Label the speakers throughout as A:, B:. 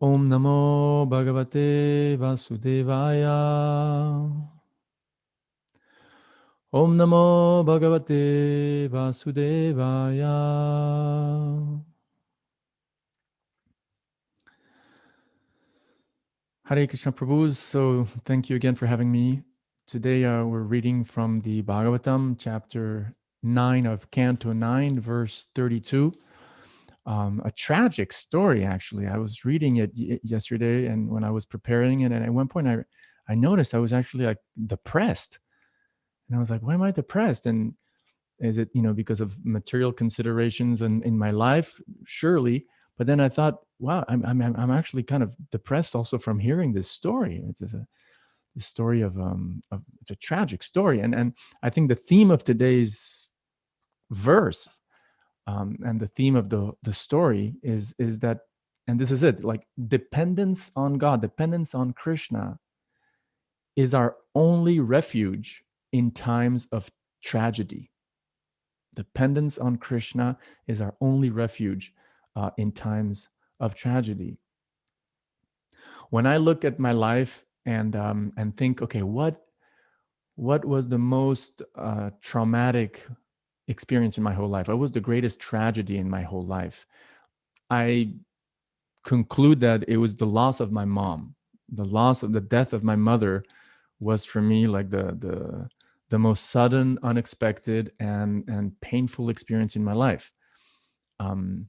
A: Om Namo Bhagavate Vasudevaya. Om Namo Bhagavate Vasudevaya. Hare Krishna Prabhus. So thank you again for having me. Today we're reading from the Bhagavatam, chapter 9 of Canto 9, verse 32. A tragic story, actually. I was reading it yesterday, and when I was preparing it, and at one point I noticed I was actually like depressed. And I was like, why am I depressed? And is it, because of material considerations in my life? Surely. But then I thought, wow, I'm actually kind of depressed also from hearing this story. It's a the story of it's a tragic story, and I think the theme of today's verse, and the theme of the story is that, and this is it, like dependence on God, dependence on Krishna is our only refuge in times of tragedy. Dependence on Krishna is our only refuge in times of tragedy. When I look at my life and think, okay, what was the most traumatic experience in my whole life? What was the greatest tragedy in my whole life? I conclude that it was the loss of my mom. The death of my mother was for me like the most sudden, unexpected, and painful experience in my life. Um,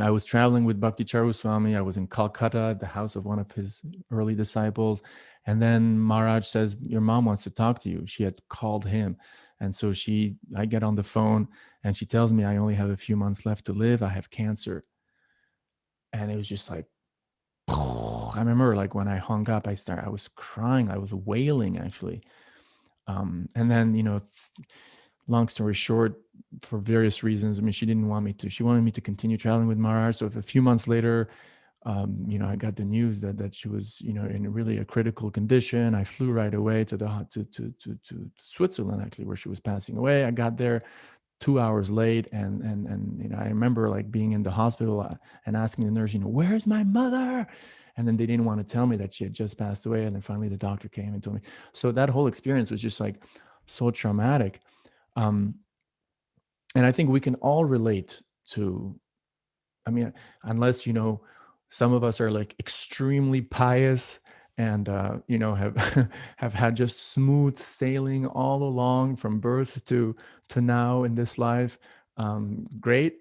A: I was traveling with Bhakti Swami. I was in Calcutta at the house of one of his early disciples. And then Maharaj says, your mom wants to talk to you. She had called him. And so I get on the phone and she tells me I only have a few months left to live. I have cancer. And it was just like, I remember like when I hung up, I was crying. I was wailing actually. And then, long story short, for various reasons, I mean, she didn't want me to. She wanted me to continue traveling with Maharaj. So if a few months later, I got the news that she was, in really a critical condition. I flew right away to Switzerland, actually, where she was passing away. I got there 2 hours late, and I remember like being in the hospital and asking the nurse, where's my mother? And then they didn't want to tell me that she had just passed away. And then finally the doctor came and told me. So that whole experience was just like so traumatic. Um, and I think we can all relate to, I mean, unless, some of us are like extremely pious and, have, have had just smooth sailing all along from birth to now in this life. Great,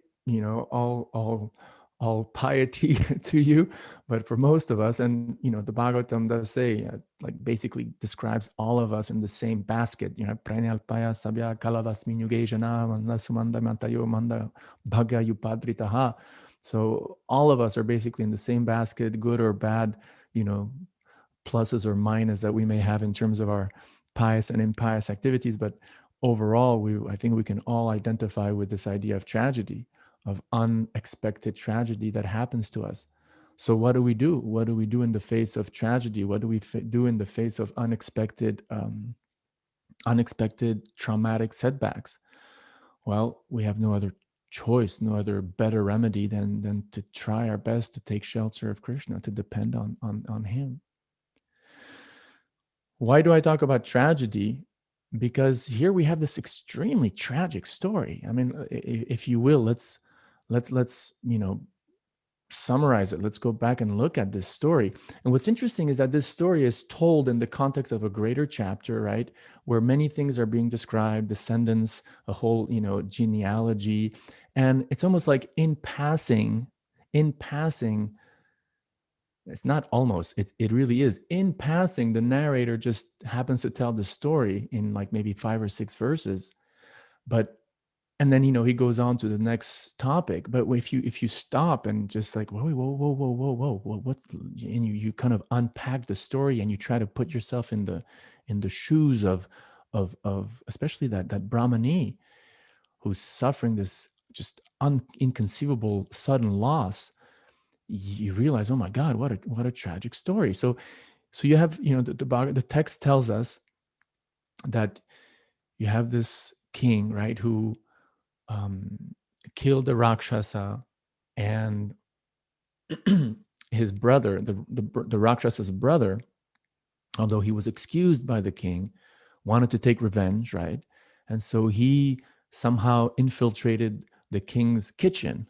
A: all piety to you. But for most of us, and, the Bhagavatam does say, like basically describes all of us in the same basket, Pranyalpaya Sabya Kalavasminyugejana Manda Sumanda Mantayo Manda Bhagya Yupadritaha. So all of us are basically in the same basket, good or bad, pluses or minuses that we may have in terms of our pious and impious activities. But overall, I think we can all identify with this idea of tragedy, of unexpected tragedy that happens to us. So what do we do? What do we do in the face of tragedy? What do we do in the face of unexpected traumatic setbacks? Well, we have no other choice, no other better remedy than to try our best to take shelter of Krishna, to depend on him. Why do I talk about tragedy? Because here we have this extremely tragic story. I mean, if you will, let's summarize it. Let's go back and look at this story. And what's interesting is that this story is told in the context of a greater chapter, right? Where many things are being described, descendants, a whole, genealogy. And it's almost like in passing, it's not almost, it really is. In passing, the narrator just happens to tell the story in like maybe 5 or 6 verses. But and then he goes on to the next topic. But if you stop and just like whoa, what, and you kind of unpack the story and you try to put yourself in the shoes of especially that brahmani who's suffering this just inconceivable sudden loss, you realize, oh my God, what a tragic story. So you have, the text tells us that you have this king, right, who killed the Rakshasa and his brother, the Rakshasa's brother, although he was excused by the king, wanted to take revenge, right? And so he somehow infiltrated the king's kitchen,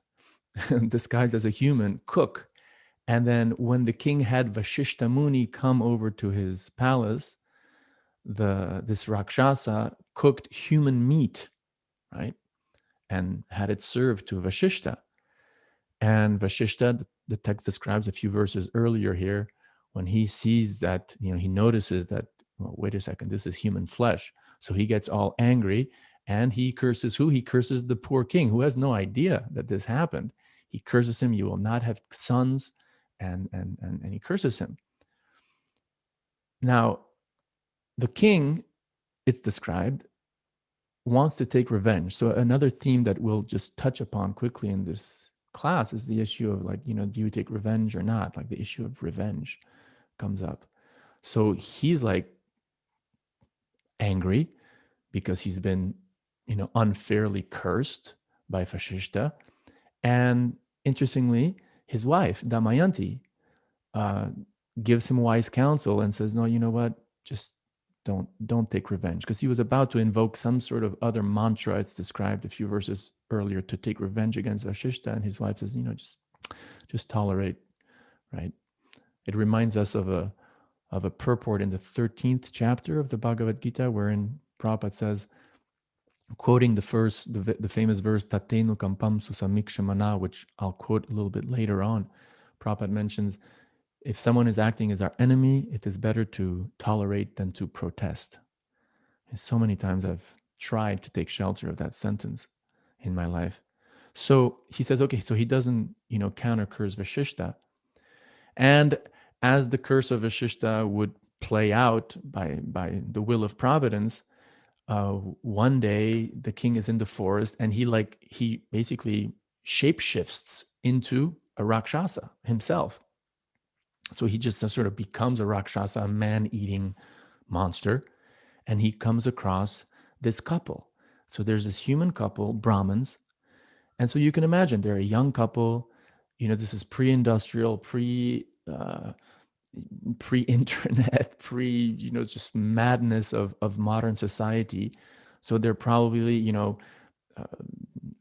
A: disguised as a human cook. And then when the king had Vashishta Muni come over to his palace, this Rakshasa cooked human meat, right? And had it served to Vashishta. And Vashishta, the text describes a few verses earlier here, when he sees that, he notices that, well, wait a second, this is human flesh. So he gets all angry and he curses who? He curses the poor king who has no idea that this happened. He curses him, you will not have sons, and he curses him. Now, the king, it's described, wants to take revenge. So another theme that we'll just touch upon quickly in this class is the issue of, like, do you take revenge or not? Like, the issue of revenge comes up. So he's like angry because he's been, unfairly cursed by Vashishta. And interestingly, his wife, Damayanti, uh, gives him wise counsel and says, no, you know what? Just don't take revenge, because he was about to invoke some sort of other mantra. It's described a few verses earlier to take revenge against Vashishta, and his wife says, just tolerate, right? It reminds us of a purport in the 13th chapter of the Bhagavad Gita, wherein Prabhupada says, quoting the famous verse Tatenu Kampam Susamikshamana, which I'll quote a little bit later on. Prabhupada mentions, if someone is acting as our enemy, it is better to tolerate than to protest. And so many times I've tried to take shelter of that sentence in my life. So he says, okay, so he doesn't, counter curse Vashishta. And as the curse of Vashishta would play out by the will of Providence, one day the king is in the forest and he basically shapeshifts into a Rakshasa himself. So he just sort of becomes a Rakshasa, a man-eating monster, and he comes across this couple. So there's this human couple, Brahmins, and so you can imagine they're a young couple. This is pre-industrial, pre-internet, it's just madness of modern society. So they're probably, a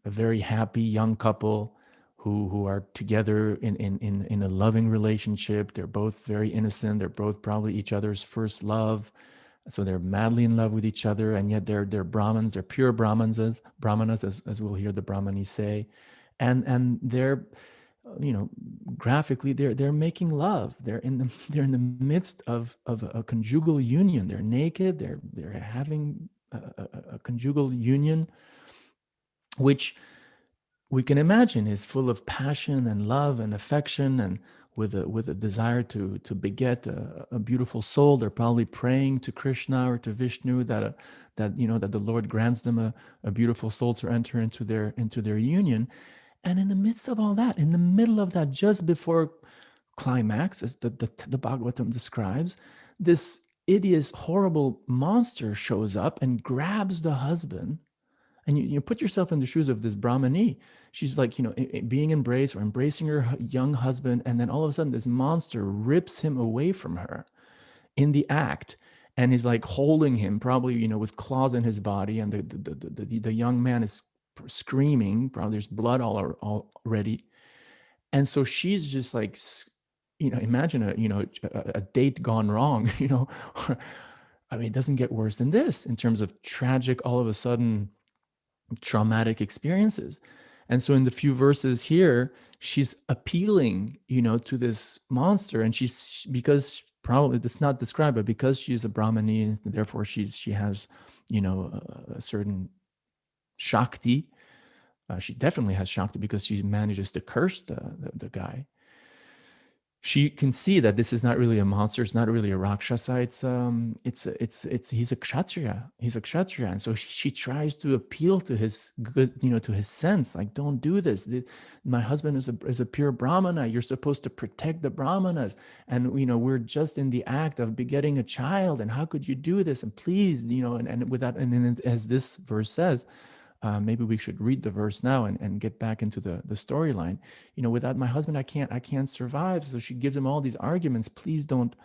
A: very happy young couple who are together in a loving relationship. They're both very innocent. They're both probably each other's first love. So they're madly in love with each other, and yet they're Brahmins. They're pure Brahmanas, as we'll hear the Brahmanis say, and they're, graphically they're making love. They're in the midst of a conjugal union. They're naked. They're having a conjugal union, which we can imagine is full of passion and love and affection, and with a desire to beget a beautiful soul. They're probably praying to Krishna or to Vishnu that the Lord grants them a beautiful soul to enter into their union. And in the midst of all that, in the middle of that, just before climax, as the Bhagavatam describes, this hideous, horrible monster shows up and grabs the husband. And you put yourself in the shoes of this Brahmani. She's like, being embraced or embracing her young husband. And then all of a sudden, this monster rips him away from her in the act. And he's like holding him, probably, with claws in his body. And the young man is screaming. Probably there's blood already. And so she's just like, imagine a date gone wrong, I mean, it doesn't get worse than this in terms of tragic, all of a sudden, traumatic experiences. And so in the few verses here, she's appealing, to this monster, and because probably it's not described, but because she's a Brahmani, therefore she has, a certain Shakti. She definitely has Shakti because she manages to curse the guy. She can see that this is not really a monster. It's not really a Rakshasa. He's a Kshatriya. He's a Kshatriya. And so she tries to appeal to his good, to his sense, like, don't do this. My husband is a pure Brahmana. You're supposed to protect the Brahmanas. And, we're just in the act of begetting a child. And how could you do this? And please, and with that, and then as this verse says, maybe we should read the verse now and get back into the storyline. Without my husband, I can't survive. So she gives him all these arguments. Please don't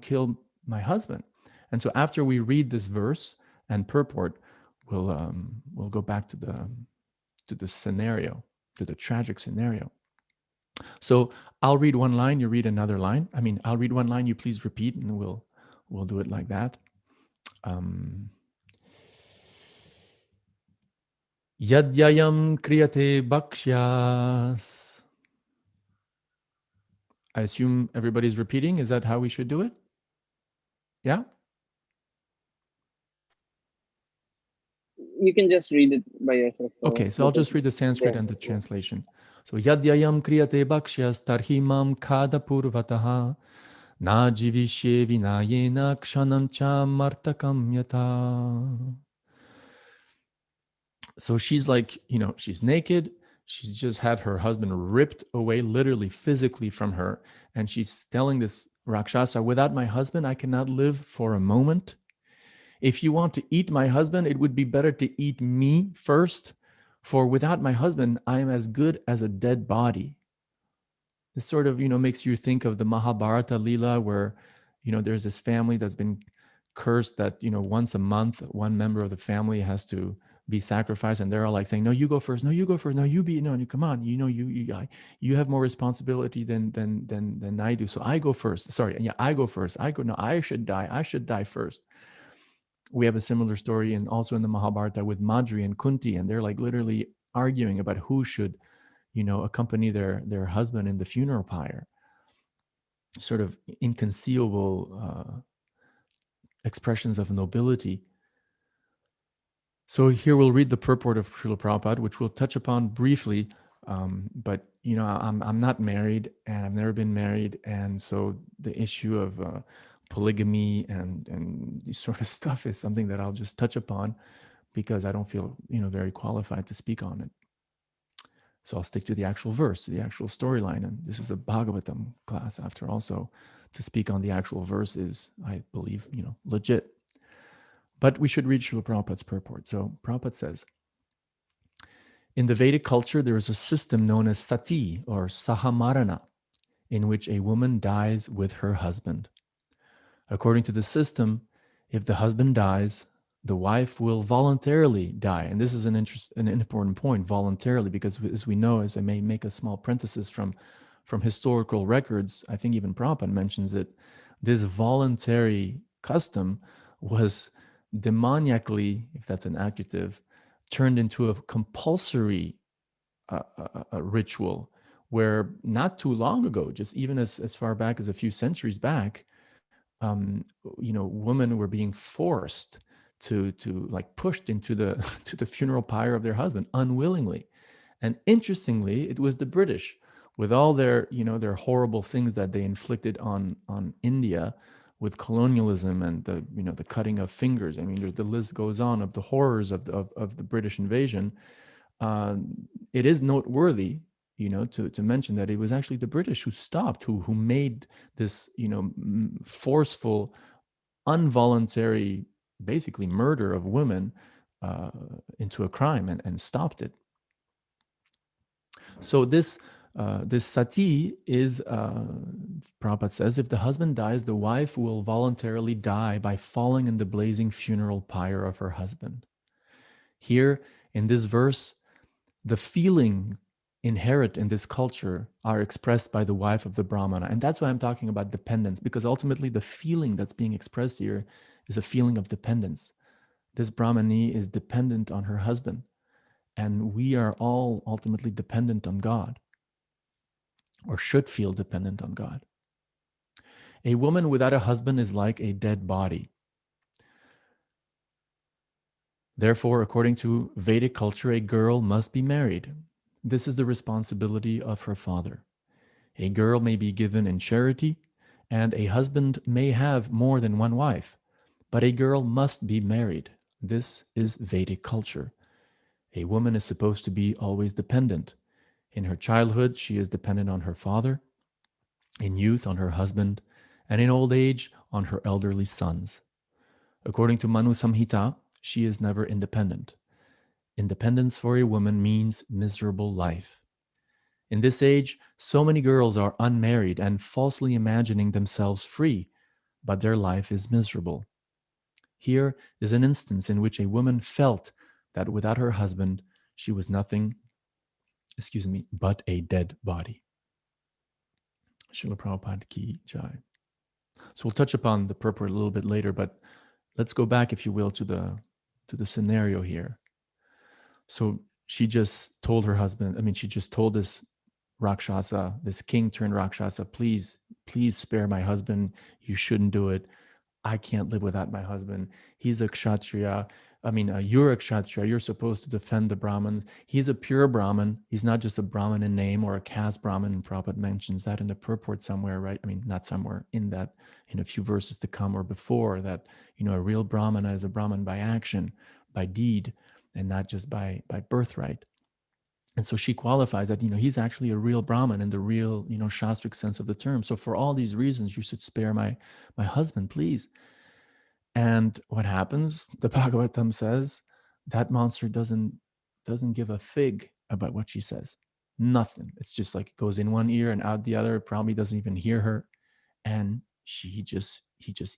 A: kill my husband. And so after we read this verse and purport, we'll go back to the scenario, to the tragic scenario. So I'll read one line, you read another line. I'll read one line, you please repeat, and we'll do it like that. Yadyayam kriyate bhakshyas. I assume everybody's repeating. Is that how we should do it? Yeah?
B: You can just read it by yourself.
A: Okay, so I'll just read the Sanskrit and the translation. So Yadyayam kriyate bhakshyas tarhimam kada purvataha na jivishye vinayena kshanam cha martakam yata. So she's like, she's naked. She's just had her husband ripped away, literally, physically from her. And she's telling this Rakshasa, without my husband, I cannot live for a moment. If you want to eat my husband, it would be better to eat me first. For without my husband, I am as good as a dead body. This sort of, makes you think of the Mahabharata Leela, where, there's this family that's been cursed that, once a month, one member of the family has to be sacrificed, and they're all like saying, no, you go first, no, you go first, no, come on, you have more responsibility than I do, so I go first. Sorry, yeah, I go first. I should die first. We have a similar story also in the Mahabharata with Madri and Kunti, and they're like literally arguing about who should accompany their husband in the funeral pyre. Sort of inconceivable expressions of nobility. So here we'll read the purport of Srila Prabhupada, which we'll touch upon briefly. But I'm not married, and I've never been married, and so the issue of polygamy and this sort of stuff is something that I'll just touch upon because I don't feel very qualified to speak on it. So I'll stick to the actual verse, the actual storyline, and this is a Bhagavatam class after all. So to speak on the actual verse is, I believe, legit. But we should read Srila Prabhupada's purport. So Prabhupada says, in the Vedic culture, there is a system known as sati or sahamarana, in which a woman dies with her husband. According to the system, if the husband dies, the wife will voluntarily die. And this is an important point, voluntarily, because as we know, as I may make a small parenthesis from historical records, I think even Prabhupada mentions it, this voluntary custom was demoniacally, if that's an adjective, turned into a compulsory ritual, where not too long ago, just even as far back as a few centuries back, women were being forced to like pushed into the to the funeral pyre of their husband unwillingly. And interestingly, it was the British, with all their their horrible things that they inflicted on India with colonialism and the cutting of fingers. I mean, the list goes on of the horrors of the British invasion. It is noteworthy, to mention that it was actually the British who stopped, who made this, forceful, involuntary, basically murder of women into a crime and stopped it. So this sati is, Prabhupada says, if the husband dies, the wife will voluntarily die by falling in the blazing funeral pyre of her husband. Here in this verse, the feeling inherent in this culture are expressed by the wife of the Brahmana. And that's why I'm talking about dependence, because ultimately the feeling that's being expressed here is a feeling of dependence. This Brahmani is dependent on her husband, and we are all ultimately dependent on God, or should feel dependent on God. A woman without a husband is like a dead body. Therefore, according to Vedic culture, a girl must be married. This is the responsibility of her father. A girl may be given in charity, and a husband may have more than one wife, but a girl must be married. This is Vedic culture. A woman is supposed to be always dependent. In her childhood, she is dependent on her father, in youth on her husband, and in old age on her elderly sons. According to Manu Samhita, she is never independent. Independence for a woman means miserable life. In this age, so many girls are unmarried and falsely imagining themselves free, but their life is miserable. Here is an instance in which a woman felt that without her husband, she was nothing, but a dead body. Srila Prabhupada Ki Jai. So we'll touch upon the purport a little bit later, but let's go back, if you will, to the scenario here. So she just told her husband, she just told this Rakshasa, this king turned Rakshasa, please, please spare my husband. You shouldn't do it. I can't live without my husband. He's a kshatriya. You're a kshatriya. You're supposed to defend the Brahmins. He's a pure Brahmin. He's not just a Brahmin in name or a caste Brahmin. And Prabhupada mentions that in the purport somewhere, right? Not somewhere, in a few verses to come or before, that, a real Brahmana is a Brahmin by action, by deed, and not just by birthright. And so she qualifies that, he's actually a real Brahmin in the real, Shastric sense of the term. So for all these reasons, you should spare my husband, please. And what happens? The Bhagavatam says that monster doesn't give a fig about what she says. Nothing. It's just like it goes in one ear and out the other. Probably doesn't even hear her. And he just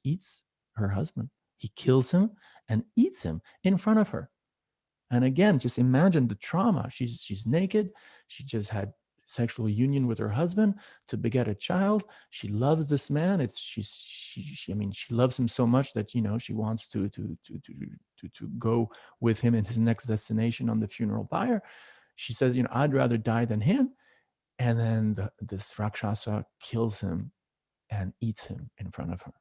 A: eats her husband. He kills him and eats him in front of her. And again, just imagine the trauma. She's naked. She just had sexual union with her husband to beget a child. She loves this man. She loves him so much that she wants to go with him in his next destination on the funeral pyre. She says, I'd rather die than him. And then this Rakshasa kills him and eats him in front of her.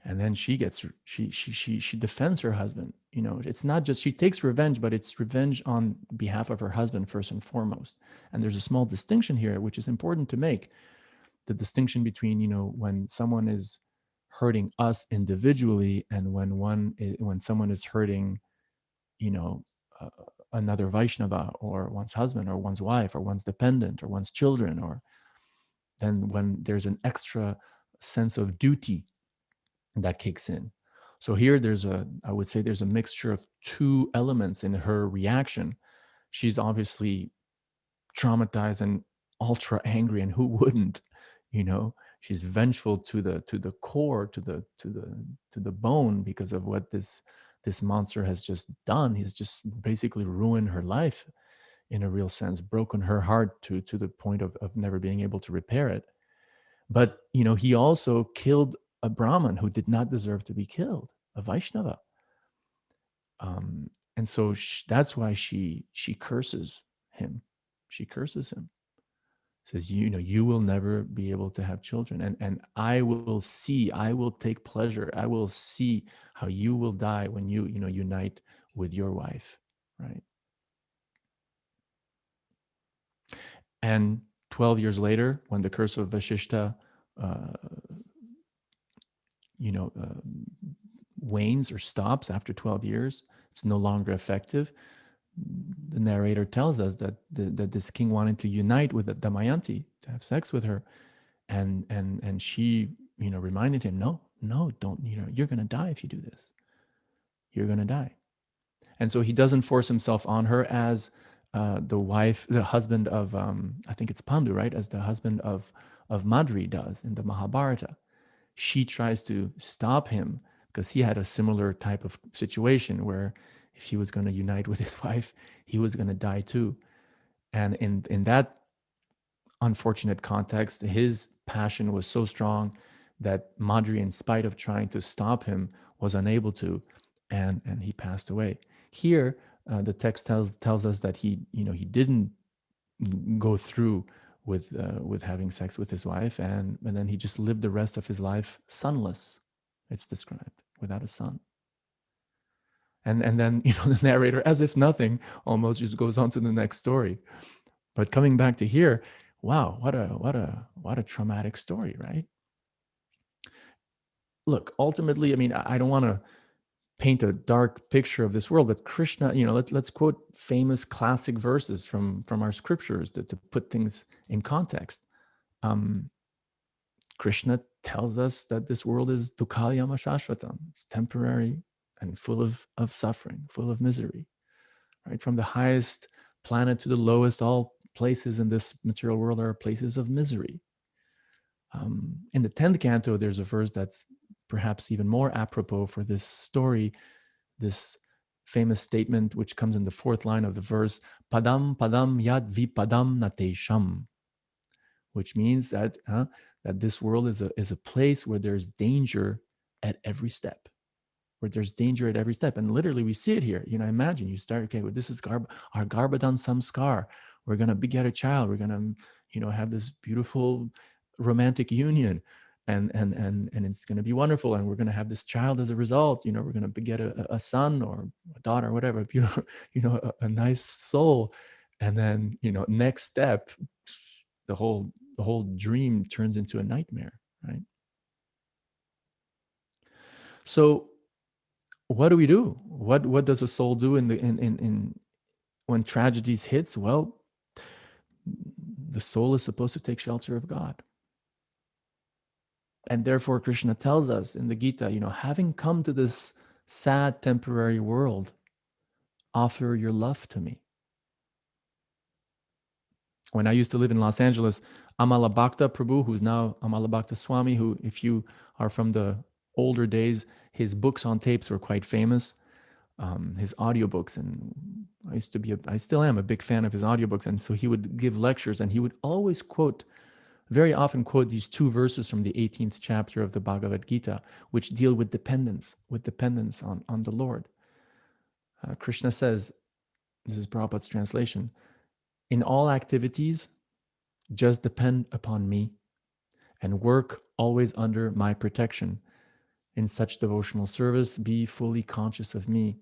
A: And then she defends her husband. It's not just she takes revenge, but it's revenge on behalf of her husband first and foremost. And there's a small distinction here, which is important to make: the distinction between when someone is hurting us individually and when someone is hurting uh, another Vaishnava or one's husband or one's wife or one's dependent or one's children, or then when there's an extra sense of duty that kicks in. So here I would say there's a mixture of two elements in her reaction. She's obviously traumatized and ultra angry, and who wouldn't? She's vengeful to the core, to the bone, because of what this monster has just done. He's just basically ruined her life in a real sense, broken her heart to the point of never being able to repair it. But he also killed a Brahmin who did not deserve to be killed, a Vaishnava. And so that's why she curses him. She curses him. Says, you will never be able to have children, and I will take pleasure. I will see how you will die when you unite with your wife, right? And 12 years later, when the curse of Vashishta wanes or stops after 12 years, it's no longer effective. The narrator tells us that this king wanted to unite with Damayanti, to have sex with her, and she reminded him, no, don't, you're going to die if you do this. You're going to die. And so he doesn't force himself on her as the husband of I think it's Pandu, right, as the husband of Madri does in the Mahabharata. She tries to stop him because he had a similar type of situation where if he was going to unite with his wife, he was going to die too. And in that unfortunate context, his passion was so strong that Madri, in spite of trying to stop him, was unable to, and he passed away. Here, the text tells us that he didn't go through with having sex with his wife, and then he just lived the rest of his life sonless. It's described, without a son. And then the narrator, as if nothing, almost just goes on to the next story. But coming back to here, wow, what a traumatic story, right? Look, ultimately, I don't want to paint a dark picture of this world, but Krishna, let's quote famous classic verses from our scriptures to put things in context. Krishna tells us that this world is dukkhalayam shashvatam. It's temporary and full of suffering, full of misery, right? From the highest planet to the lowest, all places in this material world are places of misery. In the 10th canto, there's a verse that's perhaps even more apropos for this story, this famous statement, which comes in the fourth line of the verse, padam padam yad vipadam natesham, which means that that this world is a place where there's danger at every step, where there's danger at every step. And literally we see it here. Imagine you start, okay, well, this is our Garbhadan Samskar. We're going to beget a child. We're going to, have this beautiful romantic union, and it's going to be wonderful. And we're going to have this child as a result. We're going to beget a son or a daughter, or whatever, a nice soul. And then, next step, the whole dream turns into a nightmare, right? So what do we do? What does a soul do in when tragedies hits? Well, the soul is supposed to take shelter of God. And therefore Krishna tells us in the Gita, having come to this sad temporary world, offer your love to me. When I used to live in Los Angeles, Amalabhakta Prabhu, who's now Amalabhakta Swami, who, if you are from the older days, his books on tapes were quite famous. His audiobooks, and I still am a big fan of his audiobooks. And so he would give lectures, and he would always very often quote these two verses from the 18th chapter of the Bhagavad Gita, which deal with dependence on the Lord. Krishna says, this is Prabhupada's translation, in all activities, just depend upon me and work always under my protection. In such devotional service, be fully conscious of me.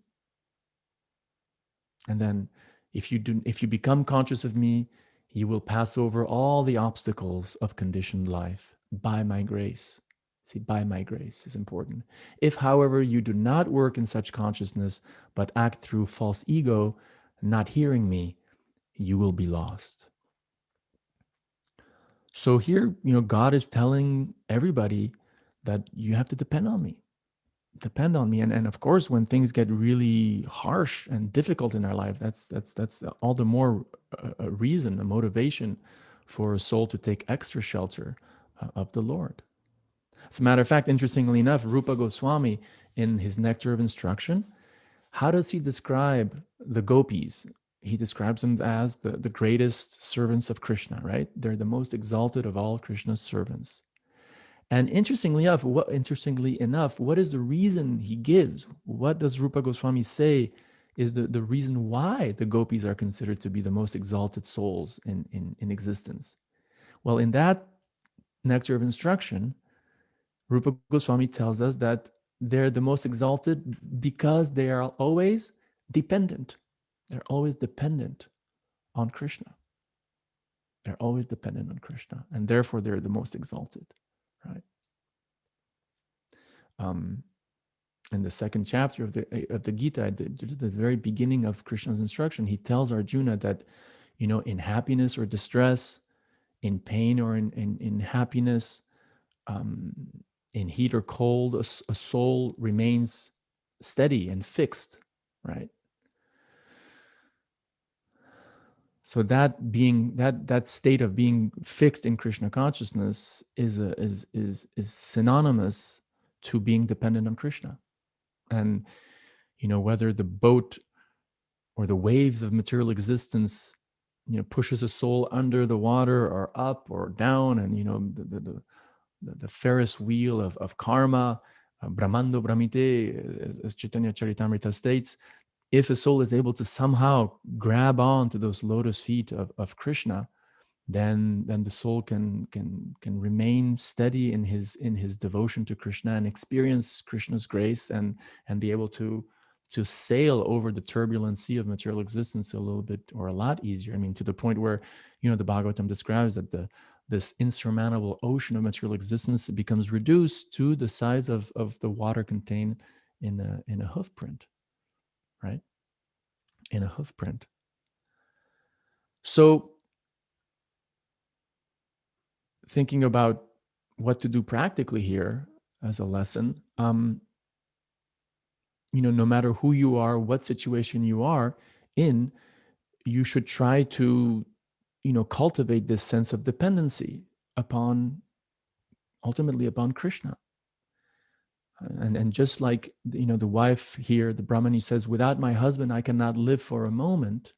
A: And then if you become conscious of me, you will pass over all the obstacles of conditioned life by my grace. See, by my grace is important. If, however, you do not work in such consciousness, but act through false ego, not hearing me, you will be lost. So here, God is telling everybody that you have to depend on me. Depend on me. And of course, when things get really harsh and difficult in our life, that's all the more a reason, a motivation for a soul to take extra shelter of the Lord. As a matter of fact, interestingly enough, Rupa Goswami, in his Nectar of Instruction, how does he describe the gopis? He describes them as the greatest servants of Krishna, right? They're the most exalted of all Krishna's servants. And interestingly enough, what is the reason he gives? What does Rupa Goswami say is the reason why the gopis are considered to be the most exalted souls in existence? Well, in that Nectar of Instruction, Rupa Goswami tells us that they're the most exalted because they are always dependent. They're always dependent on Krishna. They're always dependent on Krishna, and therefore they're the most exalted, right? In the second chapter of the Gita, at the very beginning of Krishna's instruction, he tells Arjuna that, in happiness or distress, in pain or in happiness, um, in heat or cold, a soul remains steady and fixed, right? So that state of being fixed in Krishna consciousness is synonymous to being dependent on Krishna. And whether the boat or the waves of material existence pushes a soul under the water or up or down, and the Ferris wheel of karma, Brahmando Brahmite, as Chaitanya Charitamrita states, if a soul is able to somehow grab on to those lotus feet of Krishna, then the soul can remain steady in his devotion to Krishna and experience Krishna's grace, and be able to sail over the turbulent sea of material existence a little bit, or a lot easier. I mean, to the point where the Bhagavatam describes that this insurmountable ocean of material existence becomes reduced to the size of the water contained in a hoof print, right? In a hoof print. So, thinking about what to do practically here as a lesson, no matter who you are, what situation you are in, you should try to, cultivate this sense of dependency upon, ultimately upon Krishna. And just like, the wife here, the Brahmani says, without my husband, I cannot live for a moment.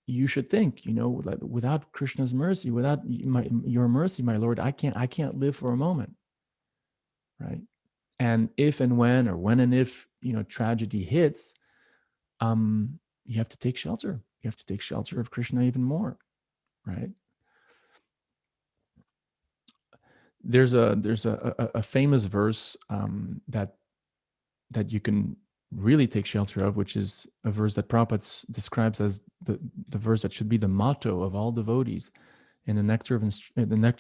A: You should think, without Krishna's mercy, without your mercy, my Lord, I can't live for a moment, right? And if and when, or when and if, tragedy hits, you have to take shelter. You have to take shelter of Krishna even more, right? There's a famous verse that you can really take shelter of, which is a verse that Prabhupada describes as the verse that should be the motto of all devotees. In the Nectar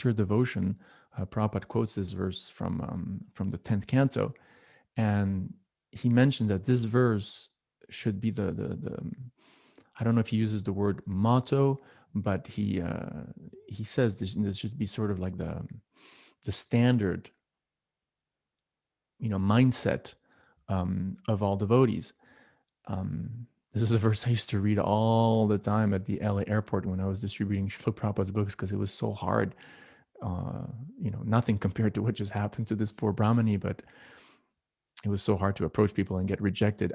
A: of Devotion, Prabhupada quotes this verse from the 10th canto, and he mentioned that this verse should be the I don't know if he uses the word motto, but he says this should be sort of like the standard, mindset of all devotees. This is a verse I used to read all the time at the LA airport when I was distributing Srila Prabhupada's books, because it was so hard. Nothing compared to what just happened to this poor Brahmani, but it was so hard to approach people and get rejected,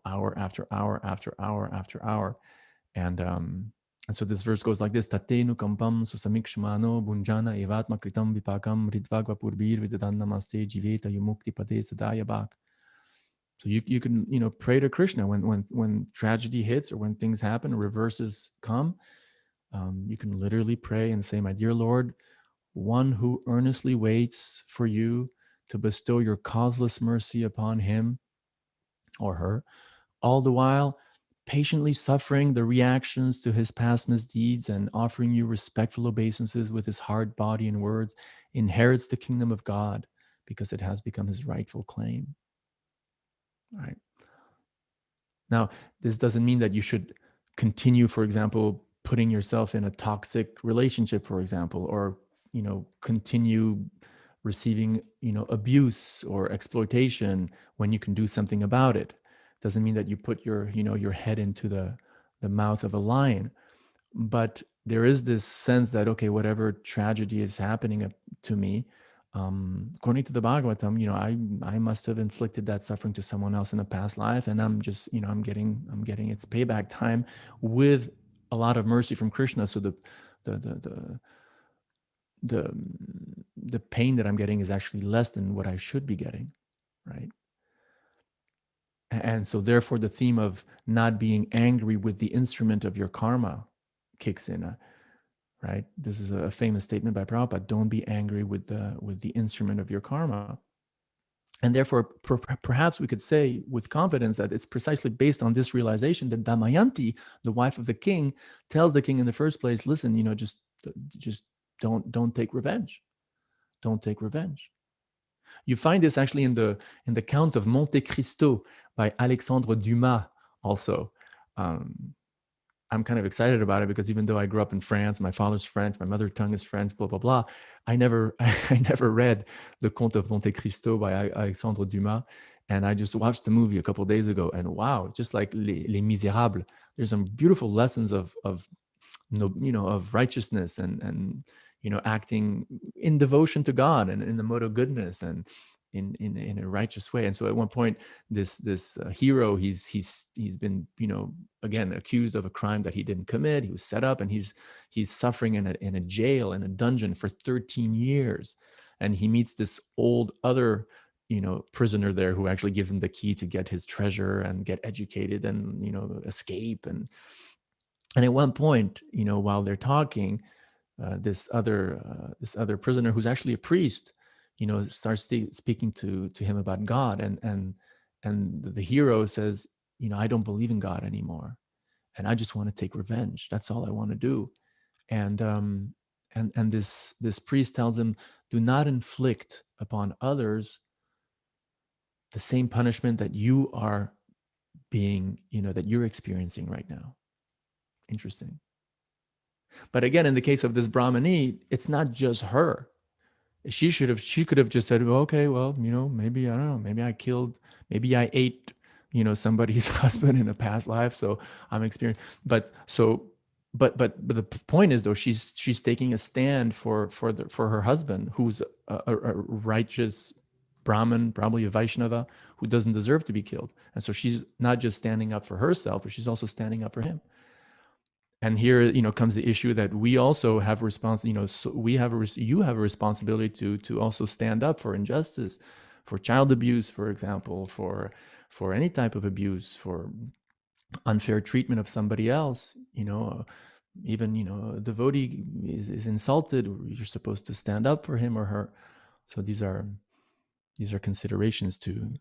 A: hour after hour after hour after hour. And so this verse goes like this: Tatenu kampam susamikshmano bunjana evatma kritam vipakam ridvagva purbir vidadanamaste jiveta yumukti pade sadayabak. So you can, pray to Krishna when tragedy hits, or when things happen, reverses come. You can literally pray and say, my dear Lord, one who earnestly waits for you to bestow your causeless mercy upon him or her, all the while patiently suffering the reactions to his past misdeeds and offering you respectful obeisances with his heart, body, and words, inherits the kingdom of God, because it has become his rightful claim. All right. Now, this doesn't mean that you should continue, for example, putting yourself in a toxic relationship, for example, or, continue receiving, abuse or exploitation when you can do something about it. Doesn't mean that you put your head into the mouth of a lion. But there is this sense that, okay, whatever tragedy is happening to me, according to the Bhagavatam, I must have inflicted that suffering to someone else in a past life, and I'm just, I'm getting its payback time with a lot of mercy from Krishna. So the the the the pain that I'm getting is actually less than what I should be getting, right? And so therefore the theme of not being angry with the instrument of your karma kicks in. Right? This is a famous statement by Prabhupada: don't be angry with the instrument of your karma. And therefore, perhaps we could say with confidence that it's precisely based on this realization that Damayanti, the wife of the king, tells the king in the first place, listen, just don't take revenge. Don't take revenge. You find this actually in the Count of Monte Cristo by Alexandre Dumas also. I'm kind of excited about it because even though I grew up in France, my father's French, my mother tongue is French, blah, blah, blah, I never read the Comte of Monte Cristo by Alexandre Dumas. And I just watched the movie a couple of days ago, and wow, just like Les Miserables, there's some beautiful lessons of righteousness and acting in devotion to God and in the mode of goodness and in a righteous way. And so at one point, this hero, he's been again accused of a crime that he didn't commit. He was set up, and he's suffering in a jail, in a dungeon for 13 years, and he meets this old other prisoner there who actually gives him the key to get his treasure and get educated and escape. And at one point, while they're talking, this other prisoner, who's actually a priest, starts speaking to him about God, and the hero says, I don't believe in God anymore, and I just want to take revenge. That's all I want to do. And this priest tells him, do not inflict upon others the same punishment that you are that you're experiencing right now. Interesting. But again, in the case of this Brahmani, it's not just her. She could have just said, well, okay, well, maybe, I don't know, maybe I ate, somebody's husband in a past life. So I'm experienced. But so, but the point is though, she's taking a stand for her husband, who's a righteous Brahmin, probably a Vaishnava, who doesn't deserve to be killed. And so she's not just standing up for herself, but she's also standing up for him. And here, comes the issue that we also have so you have a responsibility to also stand up for injustice, for child abuse, for example, for any type of abuse, for unfair treatment of somebody else. Even a devotee is insulted, you're supposed to stand up for him or her. So these are considerations to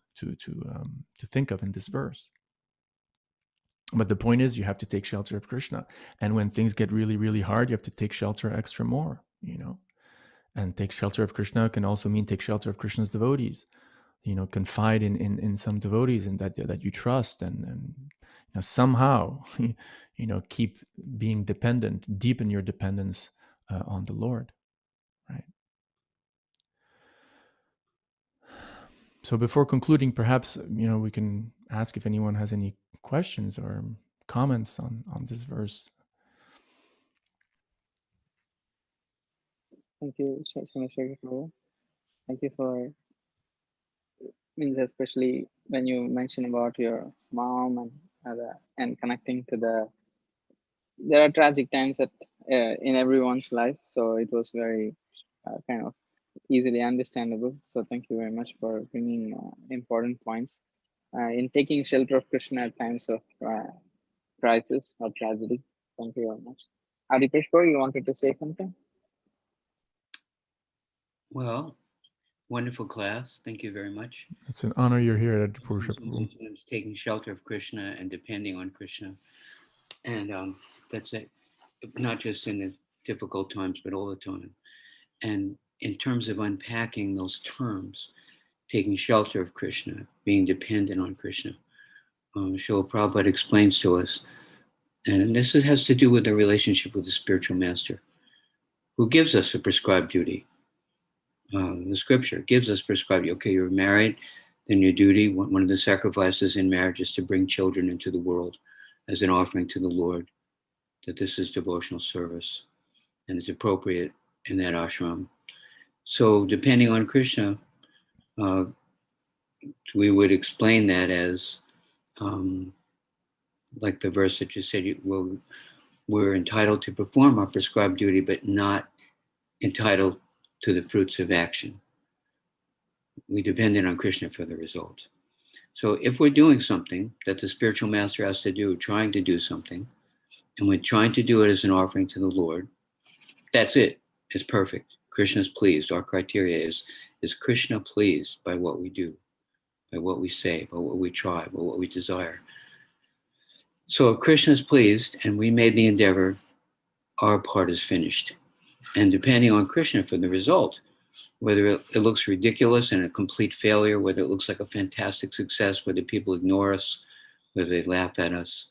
A: think of in this verse. But the point is, you have to take shelter of Krishna. And when things get really, really hard, you have to take shelter extra more, And take shelter of Krishna can also mean take shelter of Krishna's devotees. Confide in some devotees and that you trust, and somehow, keep being dependent, deepen your dependence on the Lord, right? So before concluding, perhaps we can ask if anyone has any questions or comments on this verse.
B: Thank you, Chandrasekhar Acarya. Thank you for, means especially when you mention about your mom and connecting to there are tragic times in everyone's life, so it was very kind of easily understandable. So thank you very much for bringing important points in taking shelter of Krishna at times of crisis or tragedy. Thank you very much. Adi Pushpa, you wanted to say something?
C: Well, wonderful class. Thank you very much.
A: It's an honor you're here at Purusha.
C: Taking shelter of Krishna and depending on Krishna. And that's it. Not just in the difficult times, but all the time. And in terms of unpacking those terms, taking shelter of Krishna, being dependent on Krishna, Srila Prabhupada explains to us, and this has to do with the relationship with the spiritual master, who gives us a prescribed duty. The scripture gives us prescribed, okay, you're married, then your duty, one of the sacrifices in marriage is to bring children into the world as an offering to the Lord, that this is devotional service and it's appropriate in that ashram. So depending on Krishna, we would explain that as, like the verse that you said, we're entitled to perform our prescribed duty, but not entitled to the fruits of action. We depended on Krishna for the result. So if we're doing something that the spiritual master has to do, trying to do something, and we're trying to do it as an offering to the Lord, that's it. It's perfect. Krishna's pleased. Our criteria is Krishna pleased by what we do, by what we say, by what we try, by what we desire. So if Krishna's pleased and we made the endeavor, our part is finished. And depending on Krishna for the result, whether it looks ridiculous and a complete failure, whether it looks like a fantastic success, whether people ignore us, whether they laugh at us,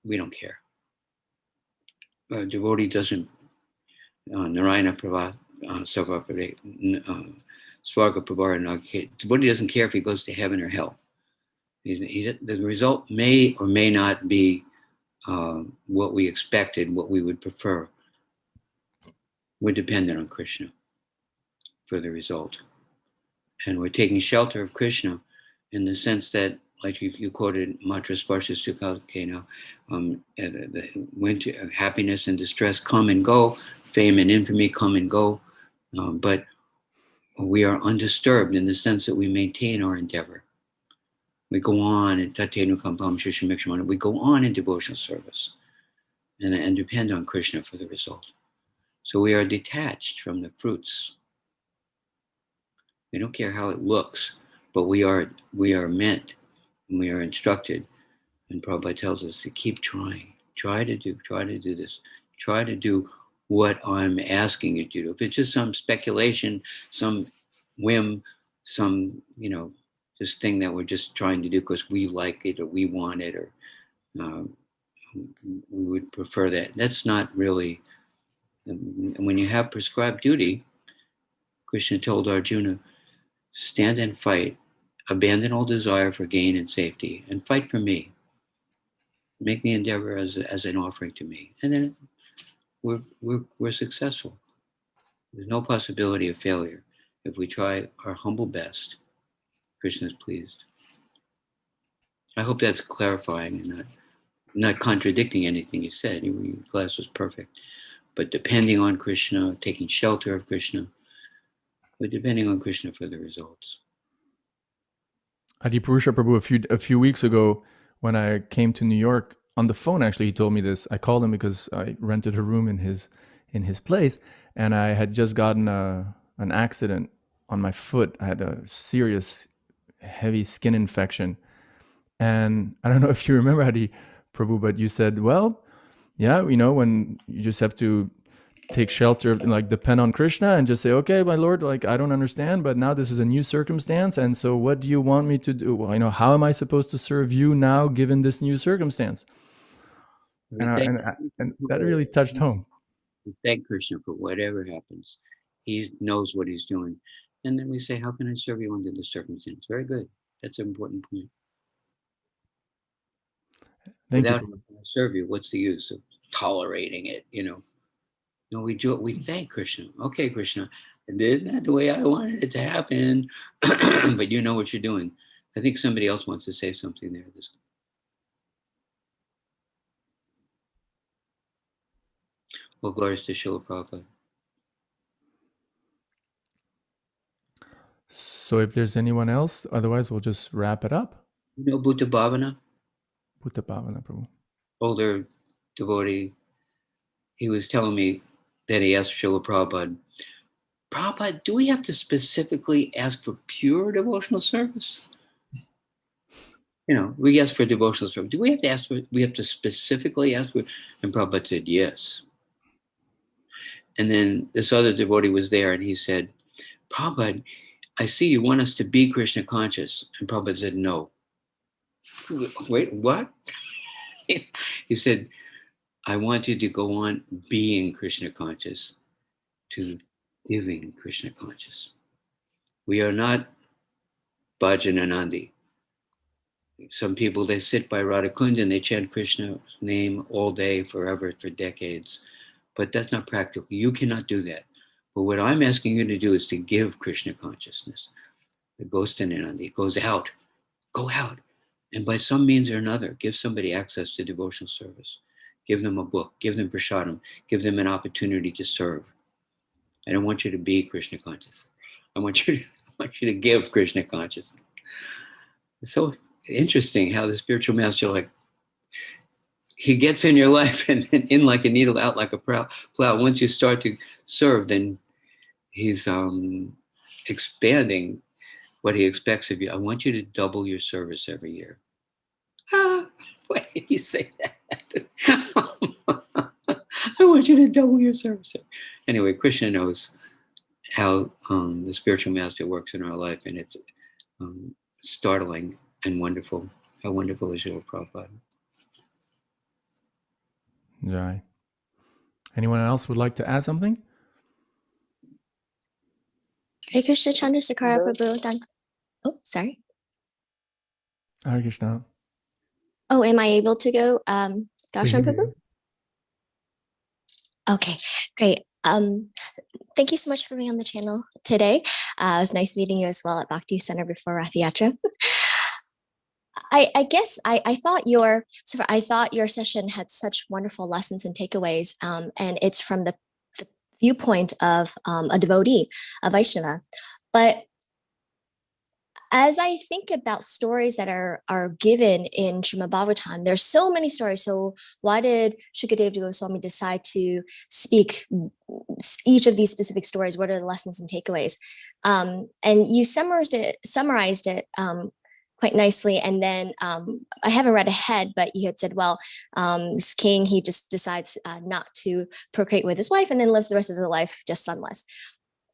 C: we don't care. A devotee doesn't, Narayana Prabha, Svarga Prabha, devotee doesn't care if he goes to heaven or hell. The result may or may not be what we expected, what we would prefer. We're dependent on Krishna for the result. And we're taking shelter of Krishna in the sense that, like you quoted, Matra Sparsha Sukha, winter, happiness and distress come and go, fame and infamy come and go, but we are undisturbed in the sense that we maintain our endeavor. We go on in we go on in devotional service and depend on Krishna for the result. So we are detached from the fruits. We don't care how it looks, but we are meant and we are instructed. And Prabhupada tells us to keep trying. Try to do this. Try to do what I'm asking you to do. If it's just some speculation, some whim, some, this thing that we're just trying to do because we like it or we want it, or we would prefer that. That's not really, when you have prescribed duty, Krishna told Arjuna, stand and fight, abandon all desire for gain and safety, and fight for me. Make the endeavor as an offering to me. And then we're successful. There's no possibility of failure. If we try our humble best, Krishna is pleased. I hope that's clarifying and not contradicting anything you said. Your class was perfect. But depending on Krishna, taking shelter of Krishna, but depending on Krishna for the results.
A: Adipurusha Prabhu, a few weeks ago, when I came to New York, on the phone, actually, he told me this. I called him because I rented a room in his place, and I had just gotten an accident on my foot. I had a serious, heavy skin infection. And I don't know if you remember, Adi Prabhu, but you said, well, yeah, when you just have to take shelter, like depend on Krishna and just say, okay, my Lord, like I don't understand, but now this is a new circumstance. And so what do you want me to do? Well, how am I supposed to serve you now given this new circumstance? And that really touched home.
C: We thank Krishna for whatever happens. He knows what he's doing. And then we say, how can I serve you under this circumstance? Very good. That's an important point. Without him to serve you, what's the use of tolerating it? No, we do it. We thank Krishna. Okay, Krishna, I did that the way I wanted it to happen, but you know what you're doing. I think somebody else wants to say something there. Well, glories to Srila Prabhupada.
A: So if there's anyone else, otherwise we'll just wrap it up.
C: Bhuta Bhavana?
A: Bhuta Bhavana, Prabhu.
C: Older devotee, he was telling me that he asked Srila Prabhupada, Prabhupada, do we have to specifically ask for pure devotional service? We ask for devotional service. Do we have to specifically ask for? And Prabhupada said, yes. And then this other devotee was there and he said, Prabhupada, I see you want us to be Krishna conscious. And Prabhupada said, no. Wait, what? He said, I want you to go on being Krishna conscious to living Krishna conscious. We are not Bhajananandi. Some people, they sit by Radhakund and they chant Krishna's name all day, forever, for decades. But that's not practical. You cannot do that. But what I'm asking you to do is to give Krishna consciousness. It goes to Nandi, it goes out. Go out. And by some means or another, give somebody access to devotional service. Give them a book, give them prasadam, give them an opportunity to serve. I don't want you to be Krishna conscious. I want you to give Krishna consciousness. It's so interesting how the spiritual master, he gets in your life and in like a needle, out like a plow. Once you start to serve, then he's expanding what he expects of you. I want you to double your service every year. Why did he say that? I want you to double your service. Anyway, Krishna knows how the spiritual master works in our life, and it's startling and wonderful. How wonderful is Srila Prabhupada?
A: Jai. Anyone else would like to add something?
D: Hare Krishna, Chandrasekhar Prabhu. Oh, sorry.
A: Hare Krishna.
D: Oh, am I able to go? Gautam Prabhu? Okay, great. Thank you so much for being on the channel today. It was nice meeting you as well at Bhakti Center before Rath Yatra. I guess I thought your session had such wonderful lessons and takeaways, and it's from the viewpoint of a devotee, a Vaishnava. But as I think about stories that are given in Srimad Bhagavatam, there's so many stories. So why did Shukadeva Goswami decide to speak each of these specific stories? What are the lessons and takeaways? And you summarized it quite nicely. And then I haven't read ahead, but you had said, well, this king, he just decides not to procreate with his wife and then lives the rest of his life just sonless.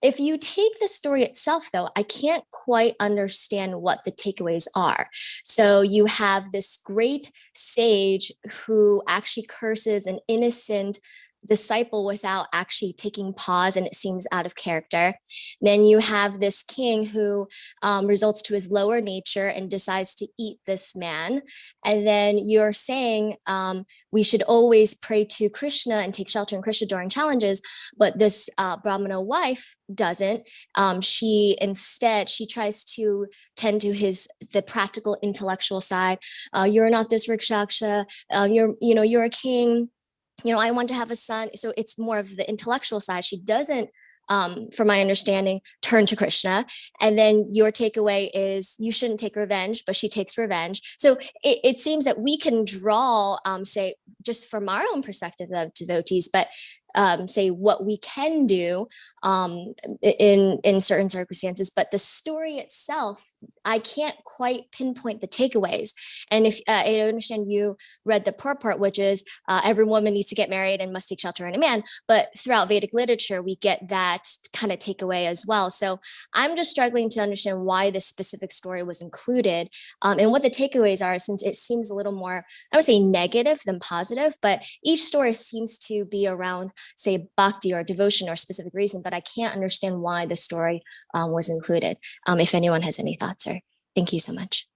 D: If you take the story itself, though, I can't quite understand what the takeaways are. So you have this great sage who actually curses an innocent disciple without actually taking pause, and it seems out of character. Then you have this king who results to his lower nature and decides to eat this man. And then you're saying we should always pray to Krishna and take shelter in Krishna during challenges, but this Brahmana wife doesn't. She tries to tend to the practical intellectual side. You're not this rikshaksha. You're a king. I want to have a son. So it's more of the intellectual side. She doesn't, from my understanding, turn to Krishna. And then your takeaway is you shouldn't take revenge, but she takes revenge. So it seems that we can draw, say, just from our own perspective of devotees, but say what we can do in certain circumstances. But the story itself, I can't quite pinpoint the takeaways. And if I understand you read the purport, which is every woman needs to get married and must take shelter in a man. But throughout Vedic literature, we get that kind of takeaway as well. So I'm just struggling to understand why this specific story was included and what the takeaways are, since it seems a little more, I would say, negative than positive. But each story seems to be around, say, bhakti or devotion or specific reason, but I can't understand why the story was included. If anyone has any thoughts, or thank you so much.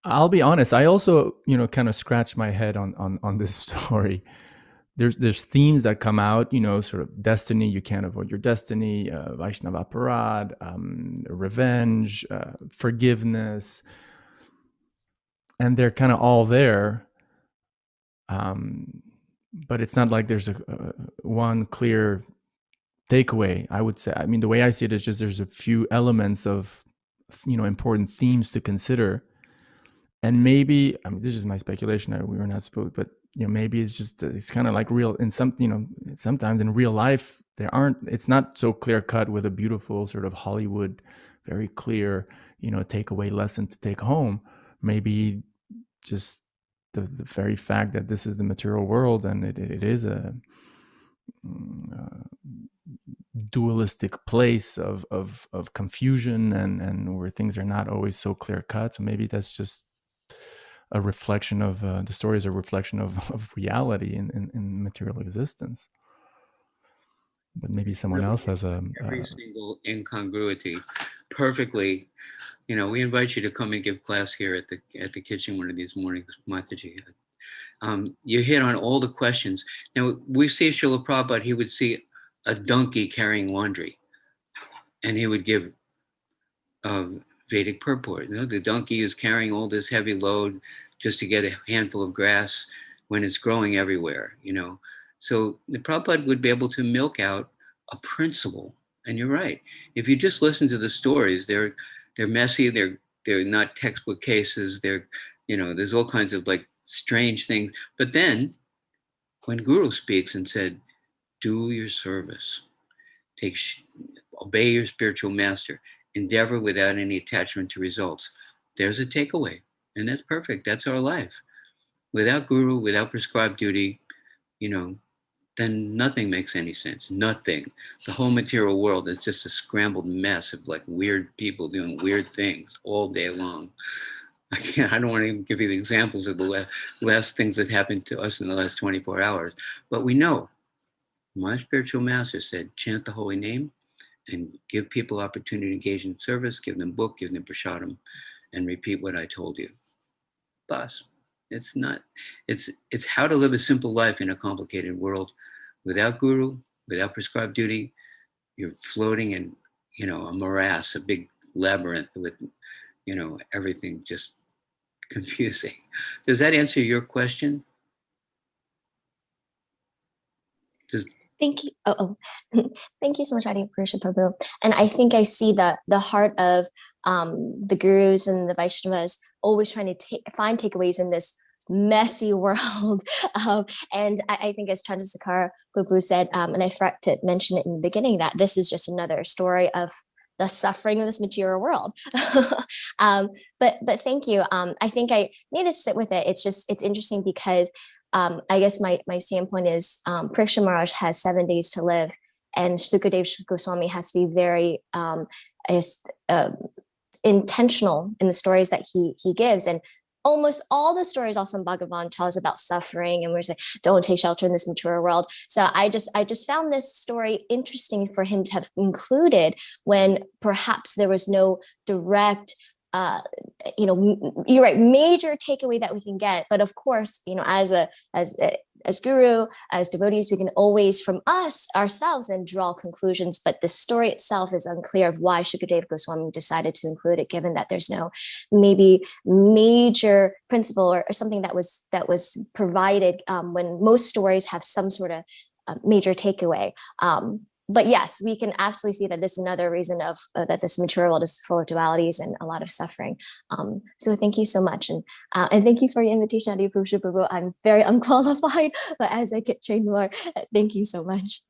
A: I'll be honest. I also, kind of scratch my head on this story. There's themes that come out, sort of destiny. You can't avoid your destiny. Vaishnava aparad, revenge, forgiveness, and they're kind of all there. But it's not like there's a one clear takeaway, I would say. I mean, the way I see it is just there's a few elements of, important themes to consider. And maybe, this is my speculation, we were not supposed, but, maybe it's kind of like real in some, sometimes in real life, it's not so clear cut with a beautiful sort of Hollywood, very clear, takeaway lesson to take home. Maybe just the very fact that this is the material world and it is a dualistic place of confusion and where things are not always so clear cut. So maybe that's just a reflection of the story is a reflection of reality in material existence. But maybe someone else has
C: every single incongruity perfectly. We invite you to come and give class here at the kitchen one of these mornings, Mataji. You hit on all the questions. Now we see Srila Prabhupada, he would see a donkey carrying laundry, and he would give Vedic purport. The donkey is carrying all this heavy load just to get a handful of grass when it's growing everywhere, So the Prabhupada would be able to milk out a principle. And you're right. If you just listen to the stories, they're messy. They're not textbook cases. There's all kinds of like strange things. But then when Guru speaks and said, do your service, obey your spiritual master, endeavor without any attachment to results. There's a takeaway, and that's perfect. That's our life. Without Guru, without prescribed duty, then nothing makes any sense. Nothing. The whole material world is just a scrambled mess of like weird people doing weird things all day long. I don't want to even give you the examples of the last things that happened to us in the last 24 hours, but we know. My spiritual master said, chant the holy name and give people opportunity to engage in service, give them book, give them prasadam, and repeat what I told you. Bas. It's how to live a simple life in a complicated world. Without Guru, without prescribed duty, you're floating in, a morass, a big labyrinth with, everything just confusing. Does that answer your question?
D: Thank you. Thank you so much, Adi Purusha Prabhu. And I think I see the heart of the gurus and the Vaishnavas always trying to find takeaways in this messy world. And I think, as Chandrasekhar Prabhu said, and I forgot to mention it in the beginning, that this is just another story of the suffering of this material world. But thank you. I think I need to sit with it. It's interesting because I guess my standpoint is Parikshit Maharaj has 7 days to live, and Sukadev Goswami has to be very intentional in the stories that he gives. And almost all the stories also in Bhagavan tell us about suffering, and we're saying, don't take shelter in this material world. So I just found this story interesting for him to have included when perhaps there was no direct you're right, major takeaway that we can get. But of course, as guru, as devotees, we can always from ourselves and draw conclusions. But the story itself is unclear of why Shukadeva Goswami decided to include it, given that there's no maybe major principle or something that was provided when most stories have some sort of major takeaway. But yes, we can absolutely see that this is another reason of that this material world is full of dualities and a lot of suffering. So thank you so much, and thank you for your invitation, Adi Prabhu. I'm very unqualified, but as I get trained more, thank you so much.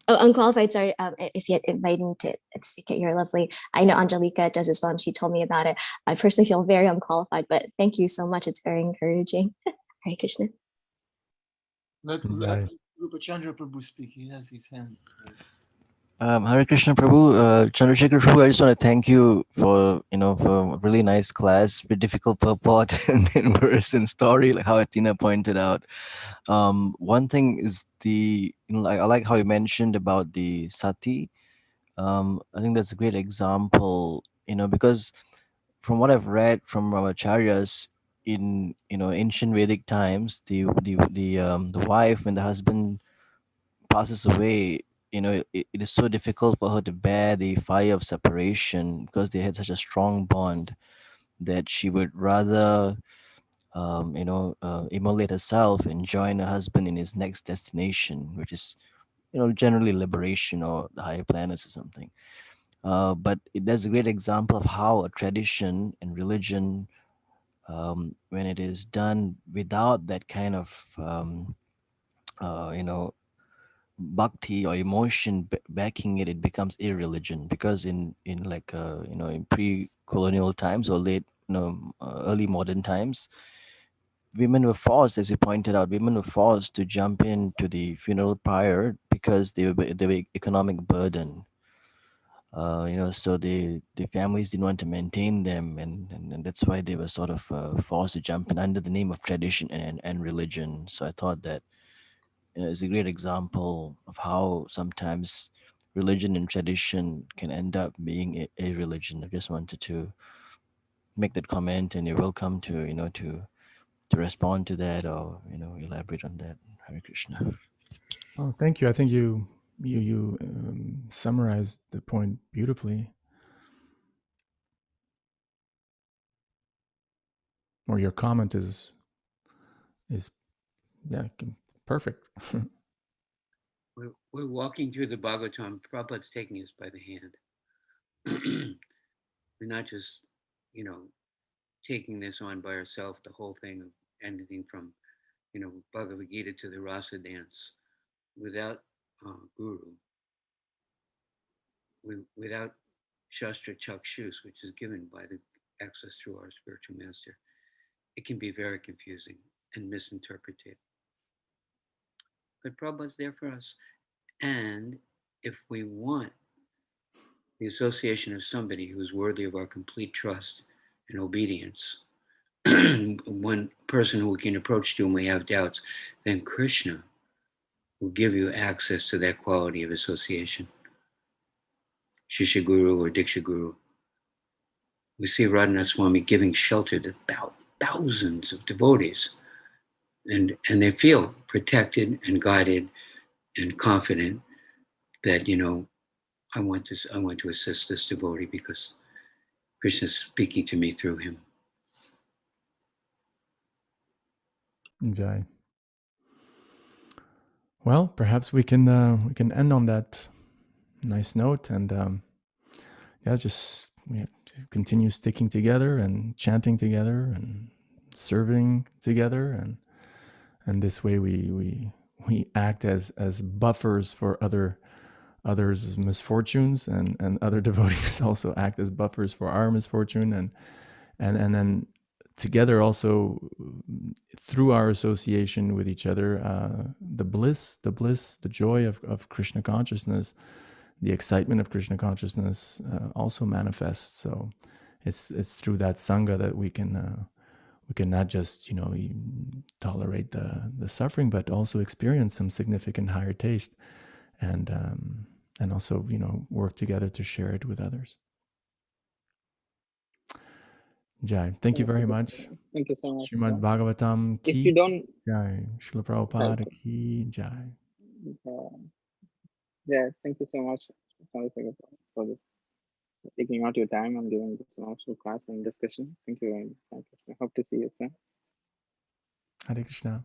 D: Oh, unqualified. Sorry, if you had invited me to speak at your lovely. I know Angelica does as well, and she told me about it. I personally feel very unqualified, but thank you so much. It's very encouraging. Hare Krishna.
E: Let
A: Right.
E: Rupa Chandra Prabhu speak. He has his hand raised.
F: Hare Krishna Prabhu, Chandrasekhar Prabhu, I just want to thank you for for a really nice class with difficult purport and in verse and story, like how Athena pointed out. One thing is I like how you mentioned about the sati. I think that's a great example, because from what I've read from our acharyas in ancient Vedic times, the wife, when the husband passes away, it is so difficult for her to bear the fire of separation because they had such a strong bond that she would rather immolate herself and join her husband in his next destination, which is generally liberation or the higher planets or something. But that's a great example of how a tradition and religion, when it is done without that kind of uh, you know bhakti or emotion backing it, it becomes irreligion. Because in like in pre-colonial times or late early modern times, women were forced, as you pointed out, women were forced to jump into the funeral pyre because they were economic burden. So the families didn't want to maintain them, and that's why they were sort of forced to jump in under the name of tradition and religion. So I thought that is a great example of how sometimes religion and tradition can end up being a religion. I just wanted to make that comment, and you're welcome to to respond to that or elaborate on that. Hare Krishna.
A: Oh, thank you. I think you summarized the point beautifully, or your comment is yeah, perfect.
C: We're walking through the Bhagavatam. Prabhupada's taking us by the hand. We're not just, taking this on by ourselves, the whole thing of anything from, Bhagavad Gita to the Rasa dance, without Guru, without Shastra Chakshus, which is given by the access through our spiritual master. It can be very confusing and misinterpreted. But Prabhupada's there for us. And if we want the association of somebody who is worthy of our complete trust and obedience, one person who we can approach to when we have doubts, then Krishna will give you access to that quality of association. Shisha Guru or Diksha Guru. We see Radhanath Swami giving shelter to thousands of devotees, and they feel protected and guided and confident that I want to assist this devotee because Krishna is speaking to me through him.
A: Jai. Well, perhaps we can end on that nice note, and just we have to continue sticking together and chanting together and serving together, and this way we act as buffers for others' misfortunes, and other devotees also act as buffers for our misfortune, and then together also through our association with each other, the bliss, the joy of Krishna consciousness, the excitement of Krishna consciousness also manifests. So it's through that sangha that we can not just tolerate the suffering, but also experience some significant higher taste, and also work together to share it with others. Jai, thank you very much.
B: Thank you so much.
A: Srimad Bhagavatam
B: If
A: ki
B: you don't,
A: Jai. Srila Prabhupada ki Jai.
B: yeah, thank you so much, Chandrasekhar, for this, taking out your time and giving this wonderful class and discussion. Thank you very much. Thank you. I hope to see you soon.
A: Hare Krishna.